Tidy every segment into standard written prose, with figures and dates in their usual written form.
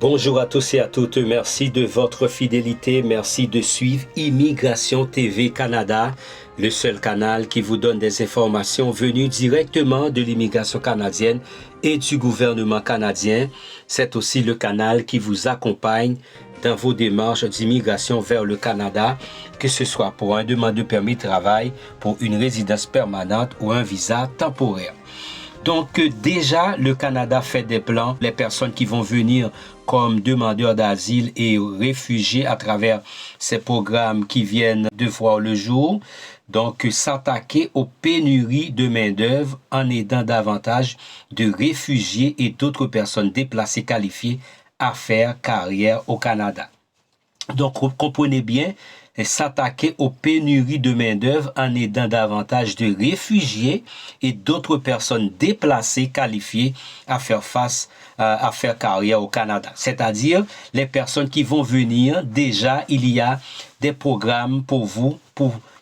Bonjour à tous et à toutes, merci de votre fidélité, merci de suivre Immigration TV Canada, le seul canal qui vous donne des informations venues directement de l'immigration canadienne et du gouvernement canadien. C'est aussi le canal qui vous accompagne dans vos démarches d'immigration vers le Canada, que ce soit pour un demande de permis de travail, pour une résidence permanente ou un visa temporaire. Donc déjà, le Canada fait des plans, les personnes qui vont venir comme demandeurs d'asile et réfugiés à travers ces programmes qui viennent de voir le jour. Donc s'attaquer aux pénuries de main-d'œuvre en aidant davantage de réfugiés et d'autres personnes déplacées qualifiées à faire carrière au Canada. Donc comprenez bien, s'attaquer aux pénuries de main-d'œuvre en aidant davantage de réfugiés et d'autres personnes déplacées qualifiées à faire carrière au Canada. C'est-à-dire les personnes qui vont venir, déjà il y a des programmes pour vous,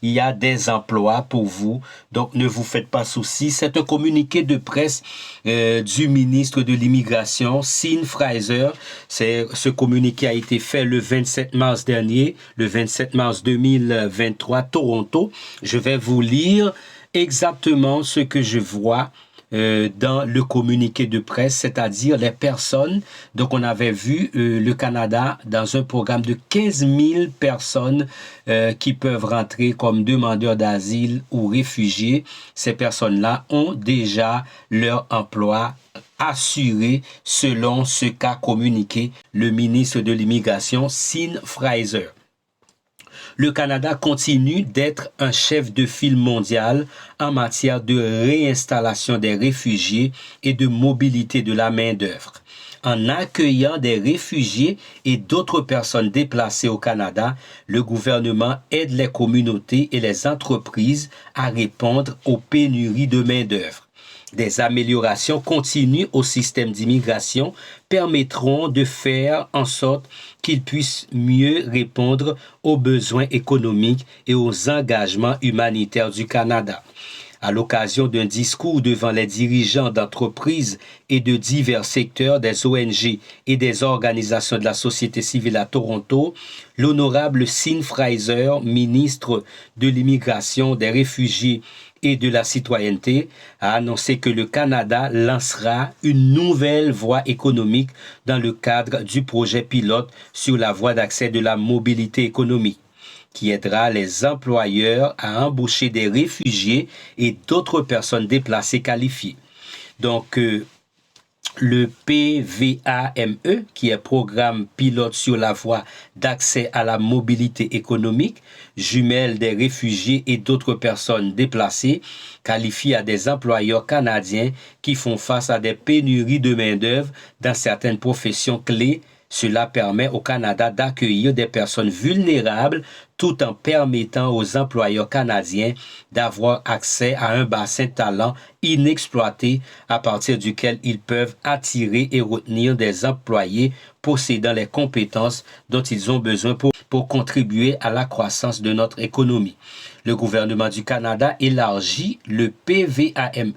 il y a des emplois pour vous, donc ne vous faites pas souci. C'est un communiqué de presse du ministre de l'Immigration, Sean Fraser. Ce communiqué a été fait le 27 mars dernier, le 27 mars 2023, Toronto. Je vais vous lire exactement ce que je vois dans le communiqué de presse, c'est-à-dire les personnes. Donc, on avait vu le Canada dans un programme de 15 000 personnes qui peuvent rentrer comme demandeurs d'asile ou réfugiés. Ces personnes-là ont déjà leur emploi assuré selon ce qu'a communiqué le ministre de l'Immigration, Sean Fraser. Le Canada continue d'être un chef de file mondial en matière de réinstallation des réfugiés et de mobilité de la main-d'œuvre. En accueillant des réfugiés et d'autres personnes déplacées au Canada, le gouvernement aide les communautés et les entreprises à répondre aux pénuries de main-d'œuvre. Des améliorations continues au système d'immigration permettront de faire en sorte qu'il puisse mieux répondre aux besoins économiques et aux engagements humanitaires du Canada. À l'occasion d'un discours devant les dirigeants d'entreprises et de divers secteurs des ONG et des organisations de la société civile à Toronto, l'honorable Sean Fraser, ministre de l'Immigration, des Réfugiés et de la citoyenneté, a annoncé que le Canada lancera une nouvelle voie économique dans le cadre du projet pilote sur la voie d'accès de la mobilité économique, qui aidera les employeurs à embaucher des réfugiés et d'autres personnes déplacées qualifiées. Donc, le PVAME, qui est programme pilote sur la voie d'accès à la mobilité économique, jumelle des réfugiés et d'autres personnes déplacées, qualifie à des employeurs canadiens qui font face à des pénuries de main-d'œuvre dans certaines professions clés. Cela permet au Canada d'accueillir des personnes vulnérables tout en permettant aux employeurs canadiens d'avoir accès à un bassin de talents inexploité à partir duquel ils peuvent attirer et retenir des employés possédant les compétences dont ils ont besoin pour contribuer à la croissance de notre économie. Le gouvernement du Canada élargit le PVAME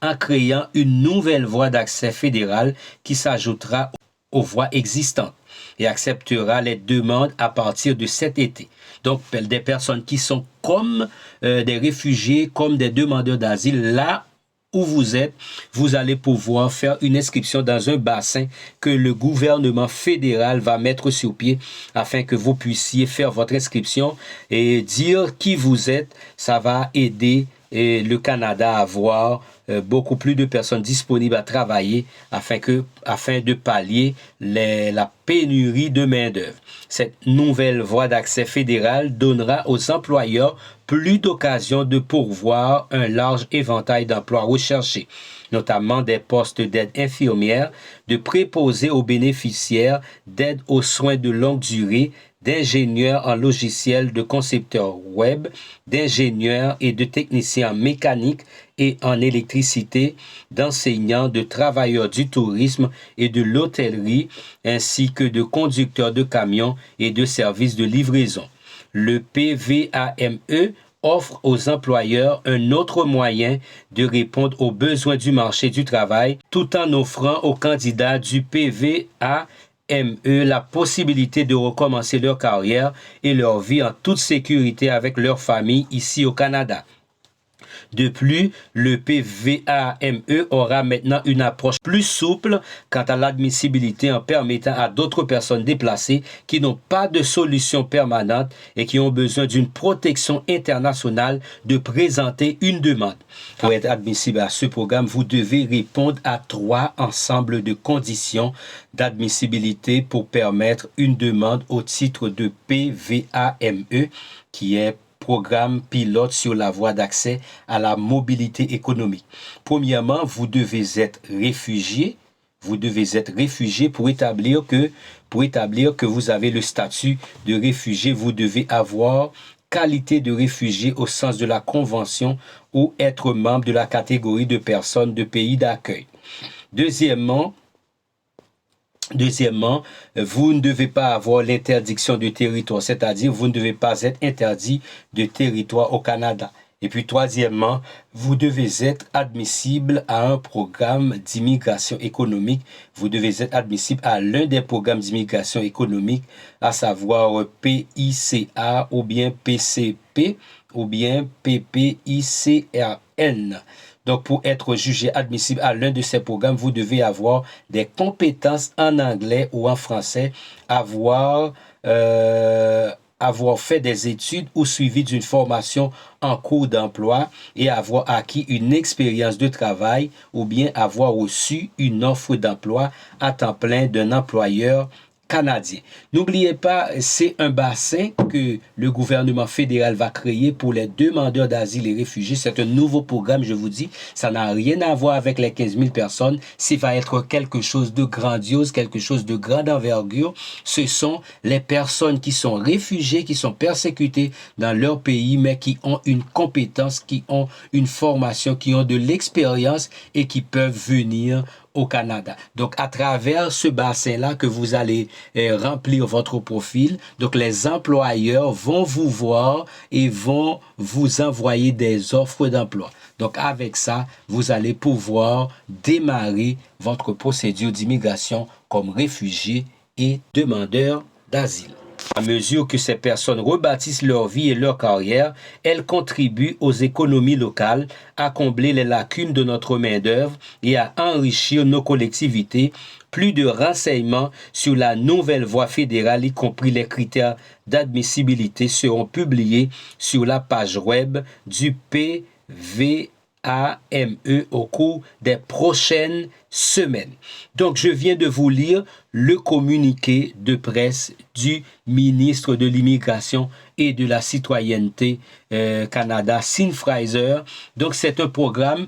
en créant une nouvelle voie d'accès fédérale qui s'ajoutera aux voies existantes et acceptera les demandes à partir de cet été. Donc, des personnes qui sont comme des réfugiés, comme des demandeurs d'asile, là où vous êtes, vous allez pouvoir faire une inscription dans un bassin que le gouvernement fédéral va mettre sur pied afin que vous puissiez faire votre inscription et dire qui vous êtes. Ça va aider le Canada à avoir beaucoup plus de personnes disponibles à travailler afin de pallier la pénurie de main-d'œuvre. Cette nouvelle voie d'accès fédérale donnera aux employeurs plus d'occasions de pourvoir un large éventail d'emplois recherchés, notamment des postes d'aide infirmière, de préposés aux bénéficiaires, d'aide aux soins de longue durée, d'ingénieurs en logiciel, de concepteurs web, d'ingénieurs et de techniciens en mécanique et en électricité, d'enseignants, de travailleurs du tourisme et de l'hôtellerie, ainsi que de conducteurs de camions et de services de livraison. Le PVAME offre aux employeurs un autre moyen de répondre aux besoins du marché du travail tout en offrant aux candidats du PVAME la possibilité de recommencer leur carrière et leur vie en toute sécurité avec leur famille ici au Canada. De plus, le PVAME aura maintenant une approche plus souple quant à l'admissibilité en permettant à d'autres personnes déplacées qui n'ont pas de solution permanente et qui ont besoin d'une protection internationale de présenter une demande. Pour être admissible à ce programme, vous devez répondre à 3 ensembles de conditions d'admissibilité pour permettre une demande au titre de PVAME qui est programme pilote sur la voie d'accès à la mobilité économique. Premièrement, vous devez être réfugié. Vous devez être réfugié pour établir que vous avez le statut de réfugié. Vous devez avoir qualité de réfugié au sens de la Convention ou être membre de la catégorie de personnes de pays d'accueil. Deuxièmement, vous ne devez pas avoir l'interdiction de territoire, c'est-à-dire vous ne devez pas être interdit de territoire au Canada. Et puis troisièmement, vous devez être admissible à un programme d'immigration économique. Vous devez être admissible à l'un des programmes d'immigration économique, à savoir PICA ou bien PCP ou bien PPICRN. Donc, pour être jugé admissible à l'un de ces programmes, vous devez avoir des compétences en anglais ou en français, avoir fait des études ou suivi d'une formation en cours d'emploi et avoir acquis une expérience de travail ou bien avoir reçu une offre d'emploi à temps plein d'un employeur canadien. N'oubliez pas, c'est un bassin que le gouvernement fédéral va créer pour les demandeurs d'asile et réfugiés. C'est un nouveau programme, je vous dis. Ça n'a rien à voir avec les 15 000 personnes. Ça va être quelque chose de grandiose, quelque chose de grande envergure. Ce sont les personnes qui sont réfugiées, qui sont persécutées dans leur pays, mais qui ont une compétence, qui ont une formation, qui ont de l'expérience et qui peuvent venir au Canada. Donc, à travers ce bassin-là que vous allez remplir votre profil, donc les employeurs vont vous voir et vont vous envoyer des offres d'emploi. Donc, avec ça, vous allez pouvoir démarrer votre procédure d'immigration comme réfugié et demandeur d'asile. À mesure que ces personnes rebâtissent leur vie et leur carrière, elles contribuent aux économies locales, à combler les lacunes de notre main-d'œuvre et à enrichir nos collectivités. Plus de renseignements sur la nouvelle voie fédérale, y compris les critères d'admissibilité, seront publiés sur la page web du PVAME au cours des prochaines semaines. Donc, je viens de vous lire le communiqué de presse du ministre de l'Immigration et de la Citoyenneté Canada, Signe Fraser. Donc, c'est un programme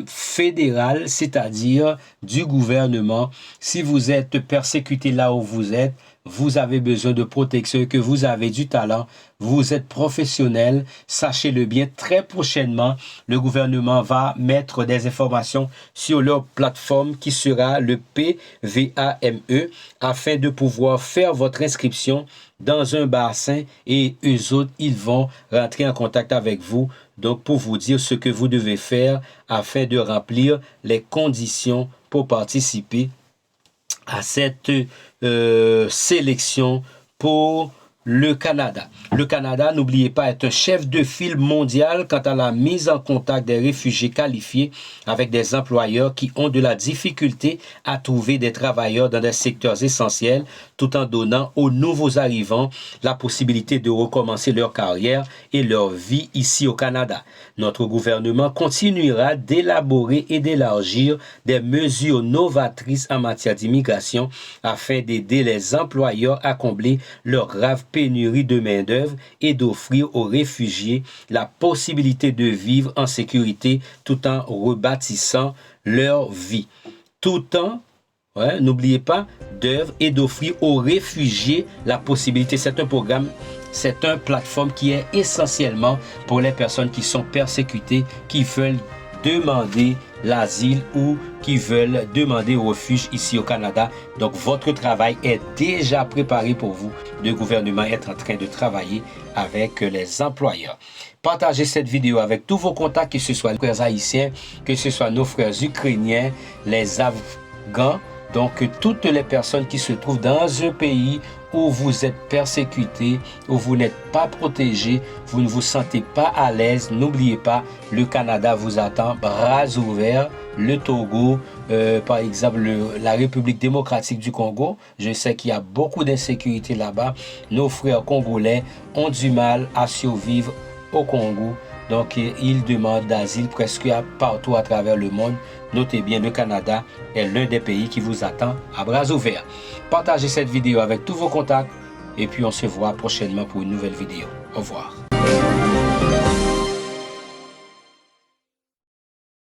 fédéral, c'est-à-dire du gouvernement. Si vous êtes persécuté là où vous êtes, vous avez besoin de protection, que vous avez du talent, vous êtes professionnel, sachez-le bien, très prochainement, le gouvernement va mettre des informations sur leur plateforme qui sera le PVAME afin de pouvoir faire votre inscription dans un bassin et eux autres, ils vont rentrer en contact avec vous donc pour vous dire ce que vous devez faire afin de remplir les conditions pour participer à cette sélection pour le Canada. Le Canada, n'oubliez pas, est un chef de file mondial quant à la mise en contact des réfugiés qualifiés avec des employeurs qui ont de la difficulté à trouver des travailleurs dans des secteurs essentiels, tout en donnant aux nouveaux arrivants la possibilité de recommencer leur carrière et leur vie ici au Canada. Notre gouvernement continuera d'élaborer et d'élargir des mesures novatrices en matière d'immigration afin d'aider les employeurs à combler leur grave pénurie de main-d'œuvre et d'offrir aux réfugiés la possibilité de vivre en sécurité tout en rebâtissant leur vie. Tout en, n'oubliez pas, d'œuvre et d'offrir aux réfugiés la possibilité. C'est un programme, c'est une plateforme qui est essentiellement pour les personnes qui sont persécutées, qui veulent demander l'asile ou qui veulent demander refuge ici au Canada. Donc, votre travail est déjà préparé pour vous. Le gouvernement est en train de travailler avec les employeurs. Partagez cette vidéo avec tous vos contacts, que ce soit les frères haïtiens, que ce soit nos frères ukrainiens, les Afghans, Donc, toutes les personnes qui se trouvent dans un pays où vous êtes persécutés, où vous n'êtes pas protégés, vous ne vous sentez pas à l'aise, n'oubliez pas, le Canada vous attend bras ouverts, le Togo, par exemple la République démocratique du Congo. Je sais qu'il y a beaucoup d'insécurité là-bas. Nos frères congolais ont du mal à survivre au Congo. Donc, ils demandent d'asile presque partout à travers le monde. Notez bien, le Canada est l'un des pays qui vous attend à bras ouverts. Partagez cette vidéo avec tous vos contacts et puis on se voit prochainement pour une nouvelle vidéo. Au revoir.